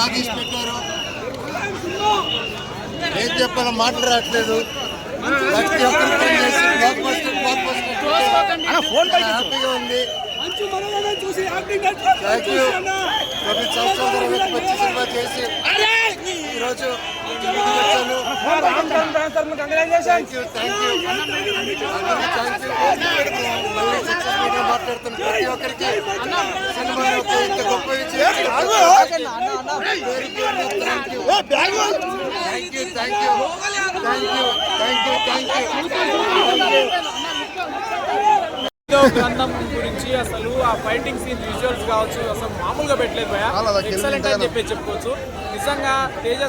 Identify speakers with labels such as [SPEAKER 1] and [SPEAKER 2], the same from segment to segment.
[SPEAKER 1] బాగా తీసి పెట్టారు. ఏం చెప్పాలో మాటలు రావట్లేదు. ప్రతి ఒక్కరికి హ్యాపీగా ఉంది. Thank you. 9 సంవత్సరాల తర్వాత మంచి సినిమా చేసి ఈరోజు వచ్చాను. Thank you. మళ్ళీ సక్సెస్ఫుల్గా మాట్లాడుతున్న ప్రతి ఒక్కరికి సినిమా ఇంత గొప్ప విజయం.
[SPEAKER 2] గ్రంథం గురించి అసలు ఆ ఫైటింగ్ సీన్ విజువల్స్ కావచ్చు అసలు మామూలుగా పెట్టలేదు భయ. ఎక్సలెంట్ అని చెప్పుకోవచ్చు. నిజంగా తేజ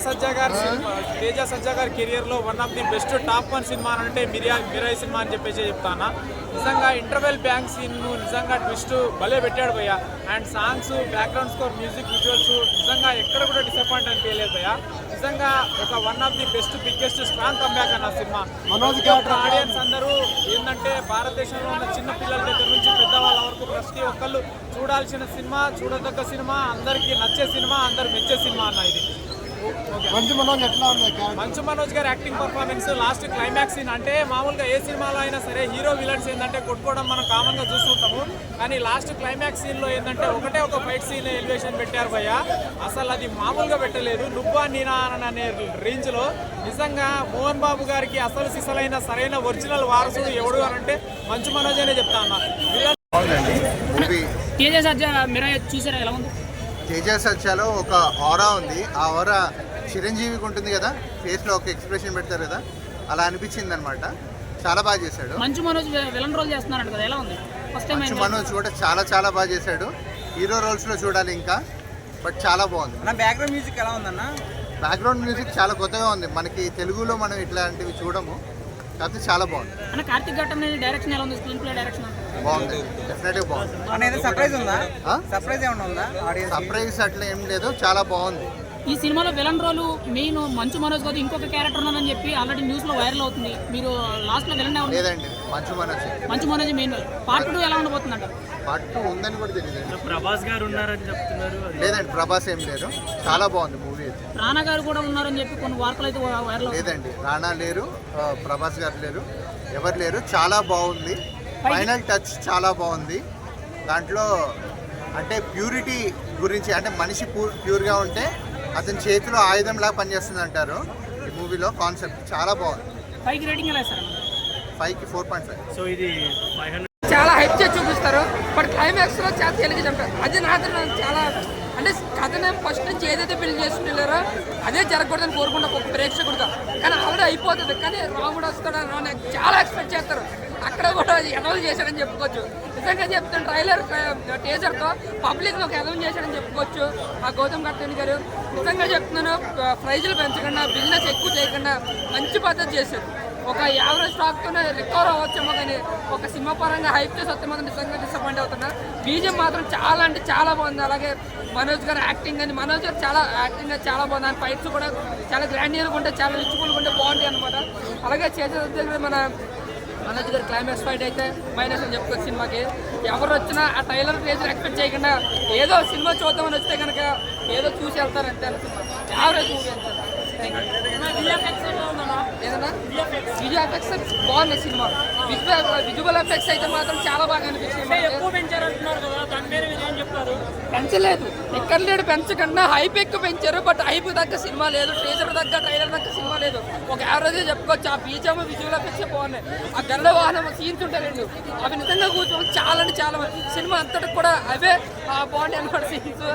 [SPEAKER 2] సజ్జా గారి కెరియర్ లో one of the best top 1 cinema అంటే మిరాయి సినిమా అని చెప్తాను. నిజంగా ఇంటర్వెల్ బ్యాంక్ సీన్ నిజంగా ట్విస్ట్ భలే పెట్టాడు భయ్య. And songs, background score, music, visuals నిజంగా ఎక్కడ కూడా డిసప్పాయింట్ అనిపించలేదు భయ్య. నిజంగా ఒక one of the best biggest strong comeback అన్న సినిమా. ఆడియన్స్ అందరూ ఏంటంటే భారతదేశంలో ఉన్న చిన్న పిల్లల దగ్గర నుంచి పెద్దవాళ్ళ వరకు ప్రతి ఒక్కళ్ళు చూడాల్సిన సినిమా, చూడదగ్గ సినిమా, అందరికీ నచ్చే సినిమా, అందరు మెచ్చే సినిమా అన్న ఇది. మంచు మనోజ్ గారి acting performance, last climax scene అంటే మామూలుగా ఏ సినిమాలో అయినా సరే హీరో విలన్స్ ఏంటంటే కొట్టుకోవడం మనం కామన్ గా చూస్తుంటాము. కానీ లాస్ట్ క్లైమాక్స్ సీన్ లో ఏంటంటే ఒకటే ఒక ఫైట్ సీన్ ఎలివేషన్ పెట్టారు భయ్య. అసలు అది మామూలుగా పెట్టలేదు. నువ్వా నీనా అనే రేంజ్ లో నిజంగా మోహన్ బాబు గారికి అసలు సిసలైన సరైన ఒరిజినల్ వారసుడు ఎవడు అని అంటే మంచు మనోజ్ అనే చెప్తా అన్న.
[SPEAKER 3] తేజ సత్యాలో ఒక ఆరా ఉంది. ఆ ఆరా చిరంజీవికి ఉంటుంది కదా, ఫేస్లో ఒక ఎక్స్ప్రెషన్ పెడతారు కదా, అలా అనిపించింది అనమాట. చాలా బాగా చేశాడు.
[SPEAKER 4] మంచు మనోజ్ విలన్ రోల్ చేస్తున్నాడు కదా, ఎలా ఉంది?
[SPEAKER 3] మంచు మనోజ్ కూడా చాలా బాగా చేశాడు. హీరో రోల్స్లో చూడాలి ఇంకా, బట్ చాలా బాగుంది.
[SPEAKER 2] బ్యాక్గ్రౌండ్ మ్యూజిక్ ఎలా ఉందన్న?
[SPEAKER 3] బ్యాక్గ్రౌండ్ మ్యూజిక్ చాలా కొత్తగా ఉంది. మనకి తెలుగులో మనం ఇట్లాంటివి చూడము, కాకపోతే చాలా బాగుంది.
[SPEAKER 4] అన్న కార్తిక్ ఘట్టం డైరెక్షన్ ఎలా ఉంది? స్క్రీన్ ప్లే డైరెక్షన్
[SPEAKER 3] బాగుంది, డెఫినెట్గా బాగుంది.
[SPEAKER 2] అనేది సర్ప్రైజ్ ఉందా? సర్ప్రైజ్ ఏమన్నా ఉందా?
[SPEAKER 3] సర్ప్రైజ్ అట్లా ఏం లేదు, చాలా బాగుంది.
[SPEAKER 4] ఈ సినిమాలో villain role main Manchu Manoj కాదు, ఇంకొక క్యారెక్టర్ ఉన్నానని చెప్పి ఆల్రెడీ న్యూస్ లో వైరల్ అవుతుంది. మీరు లాస్ట్ లో విలన్
[SPEAKER 3] లేదండి, మంచు
[SPEAKER 4] మనోజ్ మెయిన్. పార్ట్ 2 ఎలా ఉండబోతుందంట?
[SPEAKER 3] పార్ట్ 2 ఉందని కూడా తెలియదు.
[SPEAKER 2] ప్రభాస్ గారు ఉన్నారని చెప్తున్నారు.
[SPEAKER 3] లేదండి, ప్రభాస్ ఏం లేరు. చాలా బాగుంది మూవీ.
[SPEAKER 4] రానా గారు కూడా ఉన్నారని చెప్పి కొన్ని వార్తలు అయితే వైరల్.
[SPEAKER 3] లేదండి, రానా లేరు, ప్రభాస్ గారు లేరు, ఎవరు లేరు. చాలా బాగుంది. ఫైనల్ టచ్ చాలా బాగుంది. దాంట్లో అంటే ప్యూరిటీ గురించి, అంటే మనిషి ప్యూర్గా ఉంటే అతని చేతిలో ఆయుధం లాగా పనిచేస్తుంది అంటారు. ఈ మూవీలో కాన్సెప్ట్ చాలా బాగుంది.
[SPEAKER 4] 5కి రేటింగ్ ఎలా ఇస్తారు?
[SPEAKER 3] 5కి 4.5.
[SPEAKER 2] సో ఇది
[SPEAKER 5] చాలా హైప్ చేసి చూపిస్తారు, బట్ క్లైమాక్స్ లో చాలా తెలుగు చంపారు. అది నాకు చాలా అంటే కథనే ఫస్ట్ నుంచి ఏదైతే బిల్డ్ చేసుకుంటారో అదే జరగకూడదని కోరుకుంటా ఒక ప్రేక్షకుడుగా. కానీ ఆల్రెడీ అయిపోతుంది. కానీ రాముడు వస్తాడని చాలా ఎక్స్పెక్ట్ చేస్తారు. అక్కడ కూడా ఎదవలు చేశాడని చెప్పుకోవచ్చు. నిజంగా చెప్తాను, ట్రైలర్ టీజర్తో పబ్లిక్ ఒక ఎదవం చేశాడని చెప్పుకోవచ్చు. ఆ గౌతమ్ కట్టని గారు నిజంగా చెప్తున్నాను, ప్రైజులు పెంచకుండా, బిజినెస్ ఎక్కువ చేయకుండా మంచి పద్ధతి చేశారు. ఒక యావరేజ్ స్టాక్తోనే రికవర్ అవ్వచ్చేమో, కానీ ఒక సినిమా పరంగా హైప్ చేసి వస్తే మాత్రం నిజంగా డిసప్పాయింట్ అవుతున్నా. బీజం మాత్రం చాలా అంటే చాలా బాగుంది. అలాగే మనోజ్ గారు యాక్టింగ్ అని, మనోజ్ గారు చాలా యాక్టింగ్ అని చాలా బాగుంది. ఆయన ఫైట్స్ కూడా చాలా గ్రాండియర్గా ఉంటాయి, చాలా రిచ్ఫుల్గా ఉంటే బాగుంటాయి అనమాట. అలాగే చేసే దగ్గర మనోజ్ గారు క్లైమాక్స్ ఫైట్ అయితే మైనస్ అని చెప్పుకోవచ్చు సినిమాకి. ఎవరు వచ్చినా ఆ ట్రైలర్ టీజర్ ఎక్స్పెక్ట్ చేయకుండా ఏదో సినిమా చూద్దామని వస్తే కనుక ఏదో చూసి వెళ్తారు అంతే. యావరేజ్ మూవీ అంటారు. ఏదన్నా విజువల్ ఎఫెక్ట్స్ బాగున్నాయి. సినిమా విజువల్ ఎఫెక్ట్స్ అయితే మాత్రం చాలా బాగా అనిపించింది. పెంచలేదు, ఎక్కడ లేడు, పెంచకుండా హైప్ ఎక్కువ పెంచారు. బట్ హైప్ తగ్గ సినిమా లేదు, టీజర్ తగ్గ ట్రైలర్ తగ్గ సినిమా లేదు. ఒక యావరేజ్ చెప్పుకోవచ్చు. ఆ బీజం విజువల్ ఎఫెక్ట్స్ బాగున్నాయి. ఆ గల్ల వాహనం సీన్స్ ఉంటాయండి, అవి నిజంగా కూర్చోవాలి చాలా అంటే చాలా. సినిమా అంతటికి కూడా అవే బాగుంటాయి అన్నమాట సీన్స్.